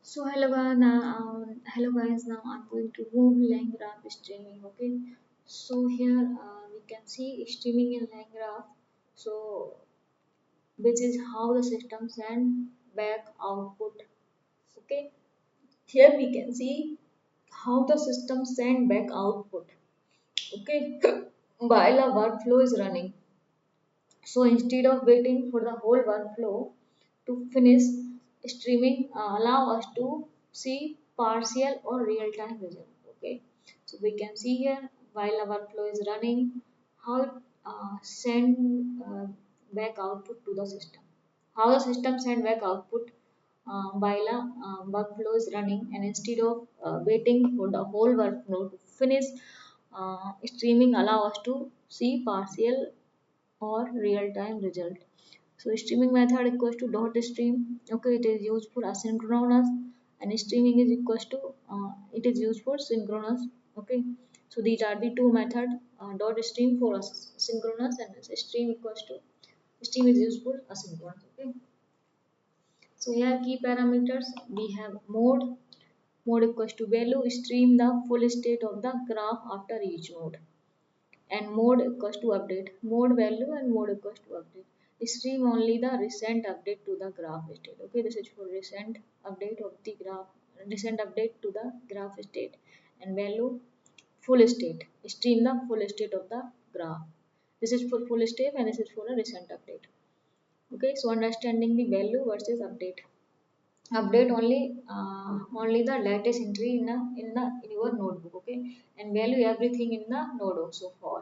So hello guys. Now I'm going to move LangGraph Streaming. Okay. So here we can see streaming in LangGraph. So which is how the system send back output. Okay. Here we can see how the system send back output. Okay. While a workflow is running. So instead of waiting for the whole workflow to finish, streaming allow us to see partial or real-time result. Okay, so we can see here while a workflow is running, how it send back output to the system. How the system send back output while a workflow is running, and instead of waiting for the whole workflow to finish, streaming allow us to see partial or real-time result. So streaming method equals to dot stream. Okay, it is used for asynchronous, and streaming is equals to it is used for synchronous. Okay, so these are the two method. Dot stream for synchronous and stream equals to stream is used for asynchronous. Okay, so here key parameters we have mode. Mode equals to value stream the full state of the graph after each node, and mode equals to update. Mode value and mode equals to update. Stream only the recent update to the graph state. Okay, this is for recent update of the graph, recent update to the graph state, and value full state. Stream the full state of the graph. This is for full state and this is for a recent update. Okay, so understanding the value versus update. Update only the latest entry in your notebook. Okay, and value everything in the node also for.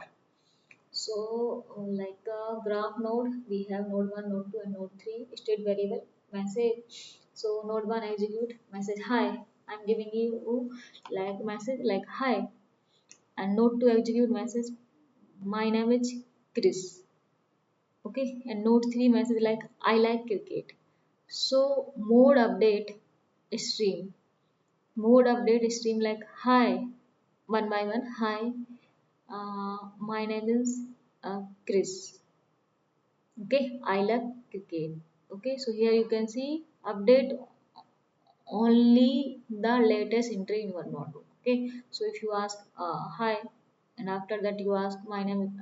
So, like graph node, we have node 1, node 2, and node 3 state variable message. So, node 1 execute message hi. I'm giving you like message like hi, and node 2 execute message my name is Chris. Okay, and node 3 message like I like cricket. So, stream mode update stream like hi, one by one hi. My name is Chris. Okay, I love cricket. Okay, so here you can see update only the latest entry in your notebook. Okay, so if you ask hi, and after that you ask my name,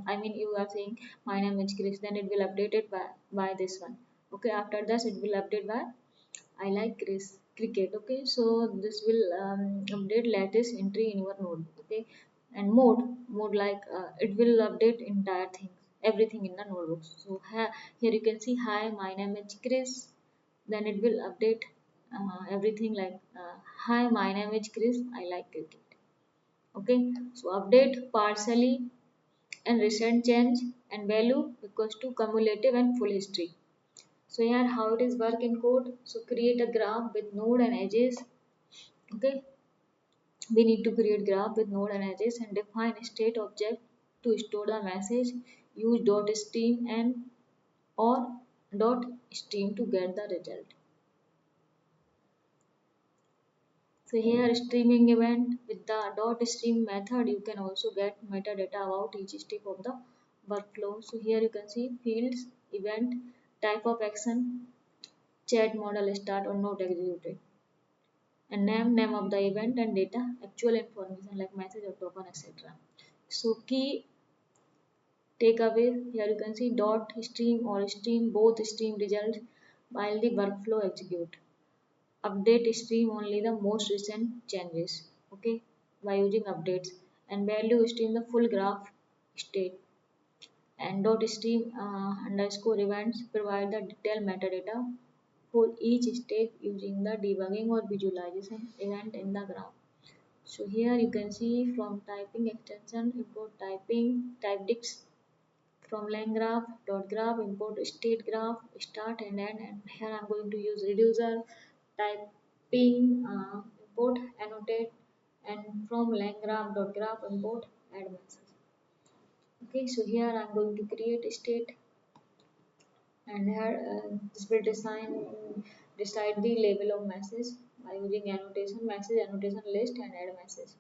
I mean you are saying my name is Chris, then it will update it by this one. Okay, after that it will update by I like cricket. Okay, so this will update latest entry in your notebook. Okay, and mode like it will update entire things, everything in the notebook. So here you can see hi, my name is Chris. Then it will update everything like hi, my name is Chris. I like cricket. Okay, so update partially and recent change, and value equals to cumulative and full history. So here how it is work in code. So create a graph with node and edges. Okay, we need to create graph with node and edges and define a state object to store the message. Use dot stream and or dot stream to get the result. So here streaming event with the dot stream method, you can also get metadata about each step of the workflow. So here you can see fields, event, type of action, chat model start or not executed, and name of the event, and data actual information like message or token, etc. So key takeaway, here you can see dot stream or stream both stream results while the workflow execute. Update stream only the most recent changes. Okay, by using updates, and value stream the full graph state, and dot stream underscore events provide the detailed metadata for each state using the debugging or visualization event in the graph. So here you can see from typing extension import typing type dicts from LangGraph dot graph import state graph start and end, and here I'm going to use reducer typing import annotate, and from LangGraph dot graph import add message. Okay, so here I'm going to create a state, and here this will decide the label of message by using annotation message annotation list and add message.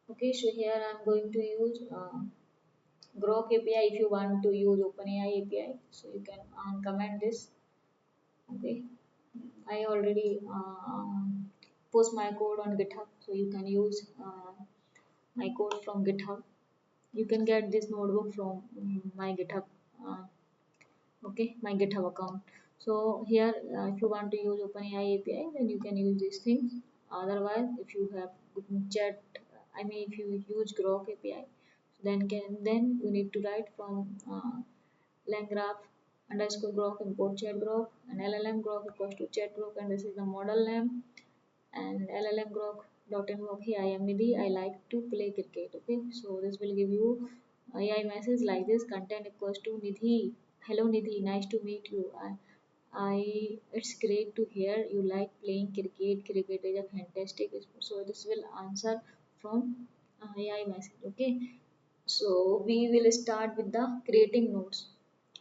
Okay, so here I'm going to use Grok API. If you want to use OpenAI API, so you can comment this. Okay, I already post my code on GitHub, so you can use my code from GitHub. You can get this notebook from my GitHub, uh, okay, my GitHub account. So here, if you want to use OpenAI API, then you can use these things. Otherwise, if you have chat, if you use Grok API, then you need to write from LangGraph underscore Grok import chat Grok and LLM Grok equals to chat Grok, and this is the model name, and LLM Grok dot invoke. Hey, I am Nidhi. I like to play cricket. Okay, so this will give you AI message like this: content equals to Nidhi. Hello Nidhi, nice to meet you. It's great to hear you like playing cricket. Cricket is a fantastic. So this will answer from AI message. Okay, so we will start with the creating nodes.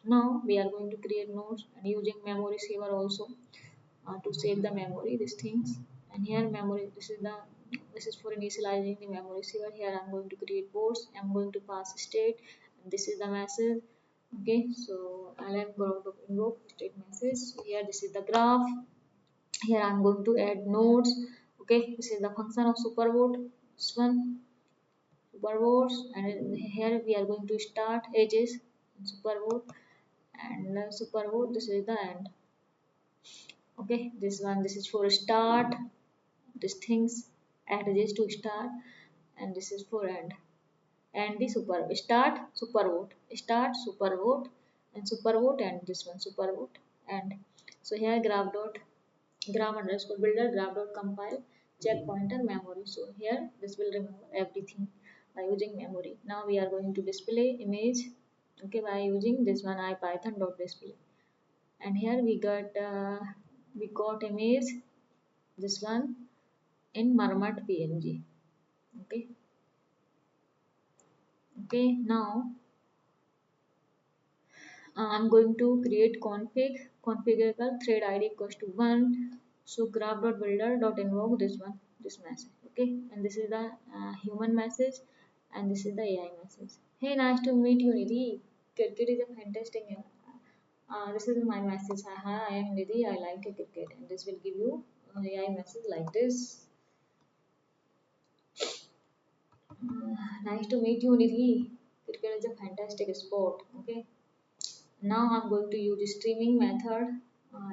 Now we are going to create nodes and using memory saver also to save the memory these things. And here memory, this is for initializing the memory saver. Here I'm going to create ports, I'm going to pass state, and this is the message. Okay, so I'll go to invoke state message. So here this is the graph. Here I'm going to add nodes. Okay, this is the function of supervote. This one supervotes, and here we are going to start edges supervote, and supervote, this is the end. Okay, this is for start, these things add this to start, and this is for end. And the start super vote and super vote, and this one super vote and. So here graph underscore builder graph dot compile check pointer memory. So here this will remember everything by using memory. Now we are going to display image, okay, by using this one ipython dot display. And here we got image, this one in marmot png. Okay, okay, now I'm going to create configurable thread id equals to 1. So graph.builder.invoke this message. Okay, and this is the human message, and this is the AI message. Hey, nice to meet you, Nidhi. Cricket is a fantastic game. This is my message. Hi, I am Nidhi. I like cricket, and this will give you AI message like this. Nice to meet you, Nidhi. Cricket is a fantastic sport. Okay. Now I'm going to use streaming method,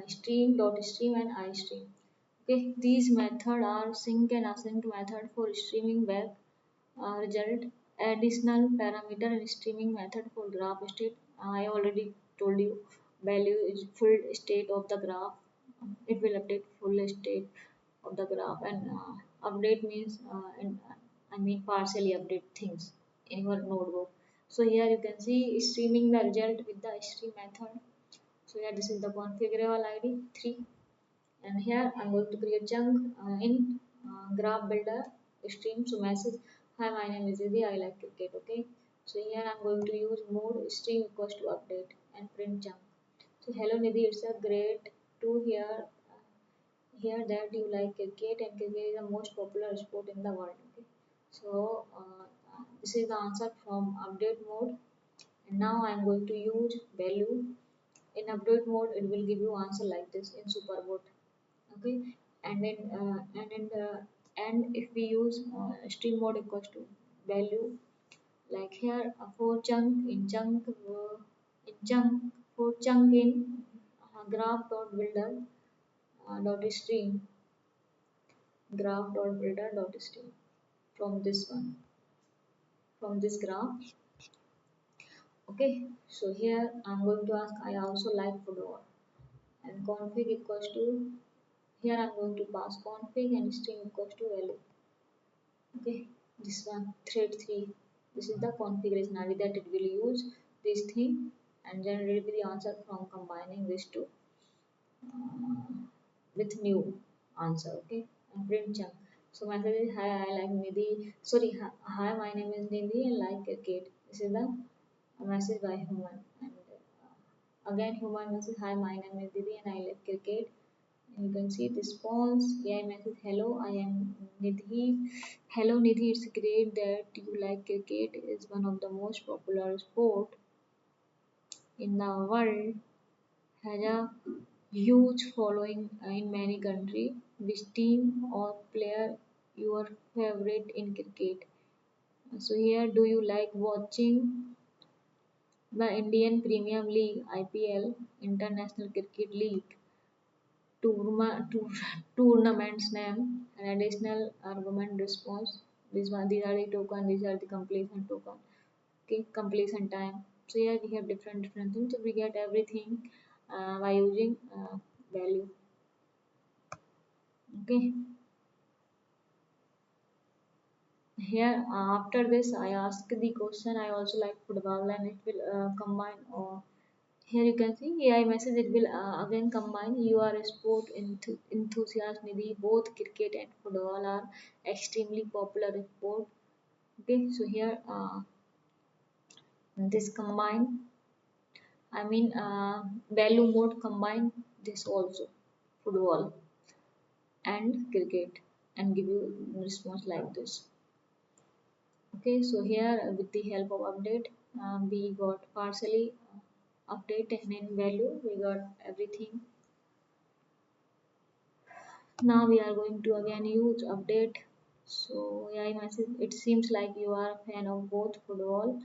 stream.stream and iStream. Okay, these methods are sync and async method for streaming back result. Additional parameter and streaming method for graph state. I already told you value is full state of the graph. It will update full state of the graph, and update means partially update things in your notebook. So here you can see streaming the result with the stream method. So here this is the configurable ID 3, and here I'm going to create chunk in graph builder stream. So message, hi, my name is Nidhi, I like cricket. Okay, so here I'm going to use mode stream equals to update and print chunk. So hello Nidhi, it's a great to hear that you like cricket, and cricket is the most popular sport in the world. Okay, so this is the answer from update mode. And now I am going to use value in update mode. It will give you answer like this in superbot. Okay, and then and if we use stream mode equals to value, like here for chunk in graph dot builder dot stream graph dot builder dot stream from this one, from this graph. Okay, so here I'm going to ask I also like football, and config equals to, here I'm going to pass config and string equals to value. Okay, this one thread 3, this is the configuration ID that it will use this thing and generate the answer from combining these two with new answer. Okay, and print chunk. So message is hi, I like Nidhi. Sorry, hi, my name is Nidhi and like cricket. This is the message by human. And again human message, hi, my name is Nidhi and I like cricket. And you can see the response. AI message, hello, I am Nidhi. Hello Nidhi, it's great that you like cricket. It is one of the most popular sport in the world. Has a huge following in many countries. Which team or player your favorite in cricket? So here, do you like watching the Indian Premier League (IPL), International Cricket League, tournaments name, and additional argument response? These are the token. These are the completion token. Okay, completion time. So here we have different things. So we get everything by using value. Okay. Here, after this, I ask the question. I also like football, and it will combine. Or here you can see AI message. It will again combine. You are a sport enthusiast. Maybe both cricket and football are extremely popular sport. Okay, so here this combine. I mean, value mode combine this also football and cricket and give you response like this. Okay, so here with the help of update, we got partially update and in value we got everything. Now we are going to again use update. So yeah, message. It seems like you are a fan of both football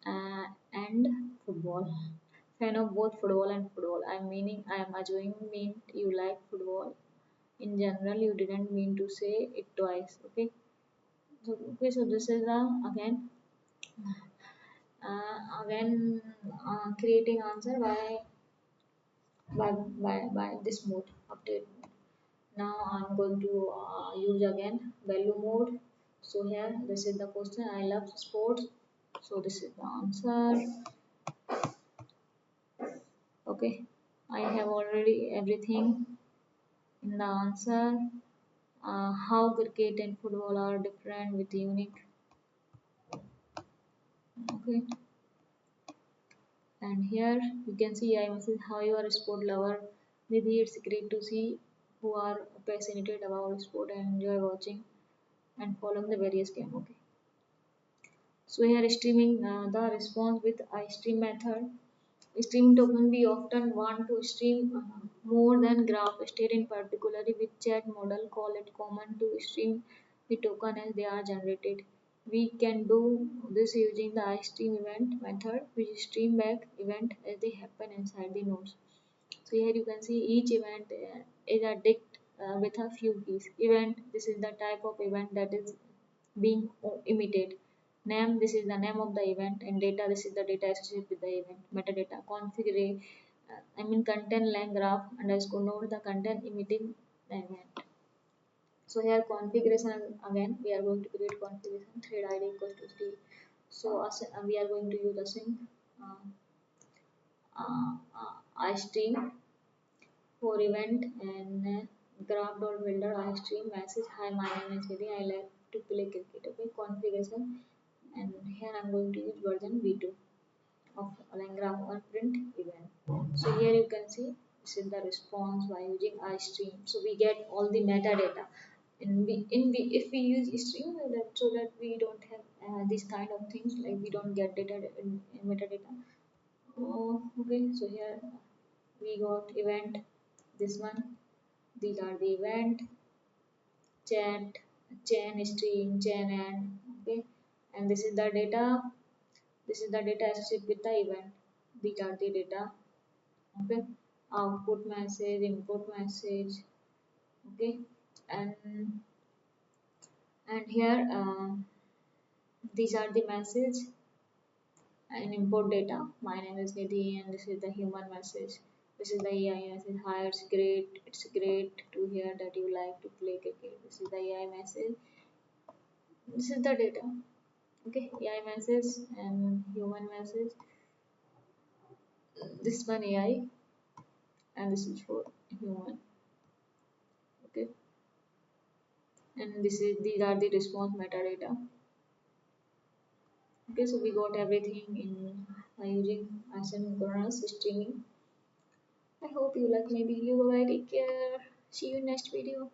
and football. Fan of both football and football. I'm meaning I am assuming mean you like football. In general, you didn't mean to say it twice. Okay. So okay, so this is again creating answer by this mode update mode. Now I'm going to use again value mode. So here this is the question. I love sports, so this is the answer. Okay, I have already everything in the answer. How cricket and football are different with unique. Okay, and here you can see I message how you are a sport lover. Maybe it's great to see who are passionate about sport and enjoy watching and following the various game. Okay, so here streaming the response with iStream method. Streaming token we often want to stream more than graph state in particularly with chat model call it common to stream the token as they are generated. We can do this using the iStream event method which stream back event as they happen inside the nodes. So here you can see each event is a dict with a few keys. Event, this is the type of event that is being emitted. Name, this is the name of the event, and data, this is the data associated with the event. Metadata, configure, content lang graph underscore node the content emitting the event. So here configuration again we are going to create configuration thread ID equals to 3. So we are going to use async uh, iStream for event and graph.builder iStream message hi my name is Nidhi I like to play cricket. Okay, configuration, and here I'm going to use version v2 of LangGraph on print event. So here you can see this is the response by using iStream. So we get all the metadata. And if we use stream so that we don't have these kind of things like we don't get data in metadata. Oh, okay, so here we got event, this one, these are the event, chat, chain stream, chain and okay, and this is the data, this is the data associated with the event, these are the data. Okay, output message, input message. Okay, and here these are the message and import data. My name is Nidhi and this is the human message. This is the AI message. Hi, it's great. It's great to hear that you like to play cricket. This is the AI message. This is the data. Okay, AI message and human message. This one AI and this is for human. Okay, and this is these are the response metadata. Okay, so we got everything in using asynchronous streaming. I hope you like my video. Bye, take care. See you in next video.